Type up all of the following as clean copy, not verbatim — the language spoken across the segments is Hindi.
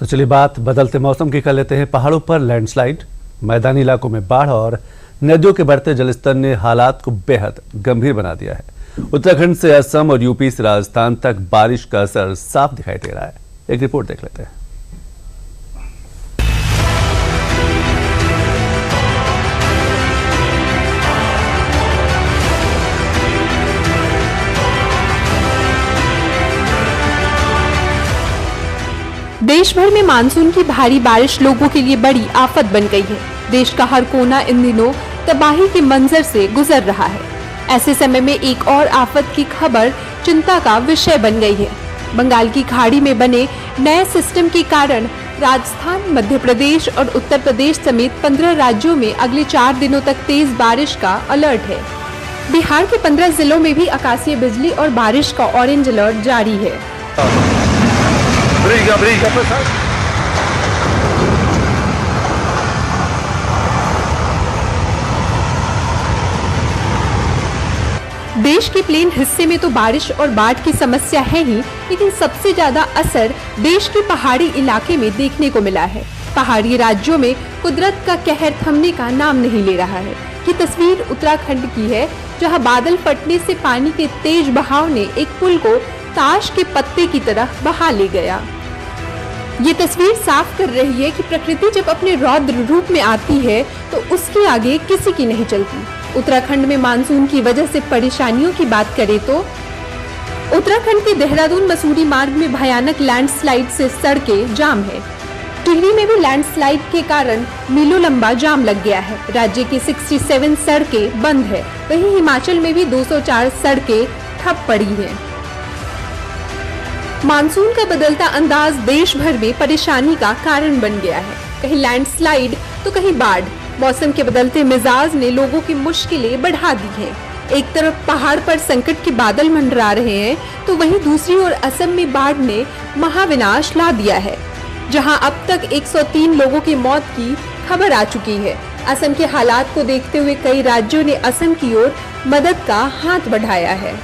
तो चलिए बात बदलते मौसम की कर लेते हैं। पहाड़ों पर लैंडस्लाइड, मैदानी इलाकों में बाढ़ और नदियों के बढ़ते जलस्तर ने हालात को बेहद गंभीर बना दिया है। उत्तराखंड से असम और यूपी से राजस्थान तक बारिश का असर साफ दिखाई दे रहा है। एक रिपोर्ट देख लेते हैं। देश भर में मानसून की भारी बारिश लोगों के लिए बड़ी आफत बन गई है। देश का हर कोना इन दिनों तबाही के मंजर से गुजर रहा है। ऐसे समय में एक और आफत की खबर चिंता का विषय बन गई है। बंगाल की खाड़ी में बने नए सिस्टम के कारण राजस्थान, मध्य प्रदेश और उत्तर प्रदेश समेत 15 राज्यों में अगले 4 दिनों तक तेज बारिश का अलर्ट है। बिहार के 15 जिलों में भी आकाशीय बिजली और बारिश का ऑरेंज अलर्ट जारी है। देश के प्लेन हिस्से में तो बारिश और बाढ़ की समस्या है ही, लेकिन सबसे ज्यादा असर देश के पहाड़ी इलाके में देखने को मिला है। पहाड़ी राज्यों में कुदरत का कहर थमने का नाम नहीं ले रहा है। ये तस्वीर उत्तराखंड की है, जहां बादल फटने से पानी के तेज बहाव ने एक पुल को ताश के पत्ते की तरह बहा ले गया। ये तस्वीर साफ कर रही है कि प्रकृति जब अपने रौद्र रूप में आती है तो उसके आगे किसी की नहीं चलती। उत्तराखंड में मानसून की वजह से परेशानियों की बात करें तो उत्तराखंड के देहरादून मसूरी मार्ग में भयानक लैंडस्लाइड से सड़कें जाम है। टिहरी में भी लैंडस्लाइड के कारण मीलों लंबा जाम लग गया है। राज्य की 67 सड़कें बंद है। वहीं हिमाचल में भी 204 सड़कें ठप पड़ी हैं। मानसून का बदलता अंदाज देश भर में परेशानी का कारण बन गया है। कहीं लैंडस्लाइड तो कहीं बाढ़। मौसम के बदलते मिजाज ने लोगों की मुश्किलें बढ़ा दी हैं। एक तरफ पहाड़ पर संकट के बादल मंडरा रहे हैं, तो वहीं दूसरी ओर असम में बाढ़ ने महाविनाश ला दिया है, जहां अब तक 103 लोगों की मौत की खबर आ चुकी है। असम के हालात को देखते हुए कई राज्यों ने असम की ओर मदद का हाथ बढ़ाया है।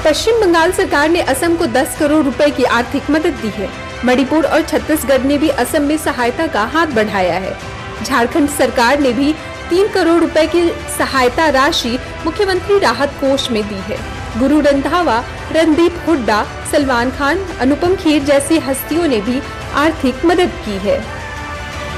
पश्चिम बंगाल सरकार ने असम को 10 करोड़ रुपए की आर्थिक मदद दी है। मणिपुर और छत्तीसगढ़ ने भी असम में सहायता का हाथ बढ़ाया है। झारखंड सरकार ने भी 3 करोड़ रुपए की सहायता राशि मुख्यमंत्री राहत कोष में दी है। गुरु रंधावा, रणदीप हुड्डा, सलमान खान, अनुपम खेर जैसी हस्तियों ने भी आर्थिक मदद की है।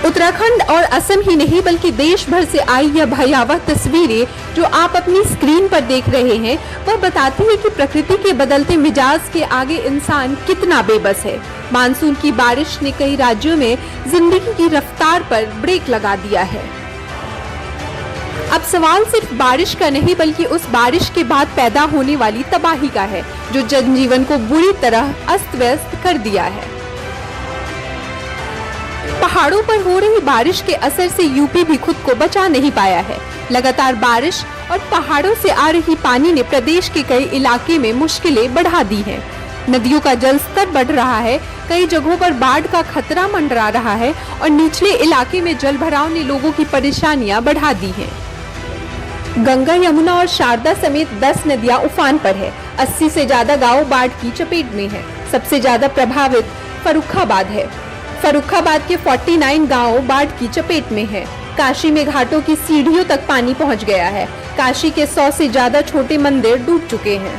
उत्तराखंड और असम ही नहीं बल्कि देश भर से आई यह भयावह तस्वीरें जो आप अपनी स्क्रीन पर देख रहे हैं, वह बताती है कि प्रकृति के बदलते मिजाज के आगे इंसान कितना बेबस है। मानसून की बारिश ने कई राज्यों में जिंदगी की रफ्तार पर ब्रेक लगा दिया है। अब सवाल सिर्फ बारिश का नहीं बल्कि उस बारिश के बाद पैदा होने वाली तबाही का है, जो जनजीवन को बुरी तरह अस्त व्यस्त कर दिया है। पहाड़ों पर हो रही बारिश के असर से यूपी भी खुद को बचा नहीं पाया है। लगातार बारिश और पहाड़ों से आ रही पानी ने प्रदेश के कई इलाके में मुश्किलें बढ़ा दी हैं। नदियों का जलस्तर बढ़ रहा है, कई जगहों पर बाढ़ का खतरा मंडरा रहा है और निचले इलाके में जलभराव ने लोगों की परेशानियां बढ़ा दी हैं। गंगा, यमुना और शारदा समेत 10 नदियां उफान पर है। 80 से ज्यादा गाँव बाढ़ की चपेट में है। सबसे ज्यादा प्रभावित फर्रुखाबाद है। फर्रुखाबाद के 49 गांव बाढ़ की चपेट में है। काशी में घाटों की सीढ़ियों तक पानी पहुंच गया है। काशी के 100 से ज्यादा छोटे मंदिर डूब चुके हैं।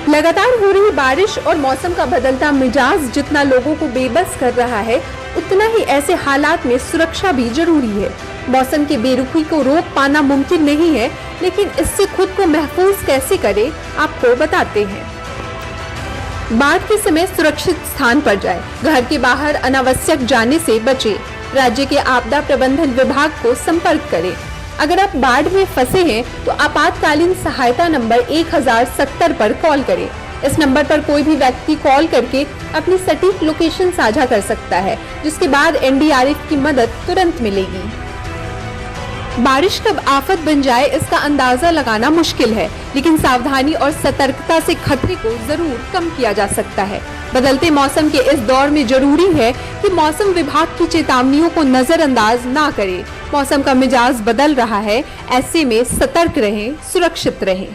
लगातार हो रही बारिश और मौसम का बदलता मिजाज जितना लोगों को बेबस कर रहा है, उतना ही ऐसे हालात में सुरक्षा भी जरूरी है। मौसम की बेरुखी को रोक पाना मुमकिन नहीं है, लेकिन इससे खुद को महफूज कैसे करें, आपको बताते हैं। बाढ़ के समय सुरक्षित स्थान पर जाए। घर के बाहर अनावश्यक जाने से बचे। राज्य के आपदा प्रबंधन विभाग को संपर्क करें। अगर आप बाढ़ में फंसे हैं तो आपातकालीन सहायता नंबर 1070 पर कॉल करें। इस नंबर पर कोई भी व्यक्ति कॉल करके अपनी सटीक लोकेशन साझा कर सकता है, जिसके बाद एनडीआरएफ की मदद तुरंत मिलेगी। बारिश कब आफत बन जाए इसका अंदाजा लगाना मुश्किल है, लेकिन सावधानी और सतर्कता से खतरे को जरूर कम किया जा सकता है। बदलते मौसम के इस दौर में जरूरी है कि मौसम विभाग की चेतावनियों को नजरअंदाज ना करें। मौसम का मिजाज बदल रहा है, ऐसे में सतर्क रहें, सुरक्षित रहें।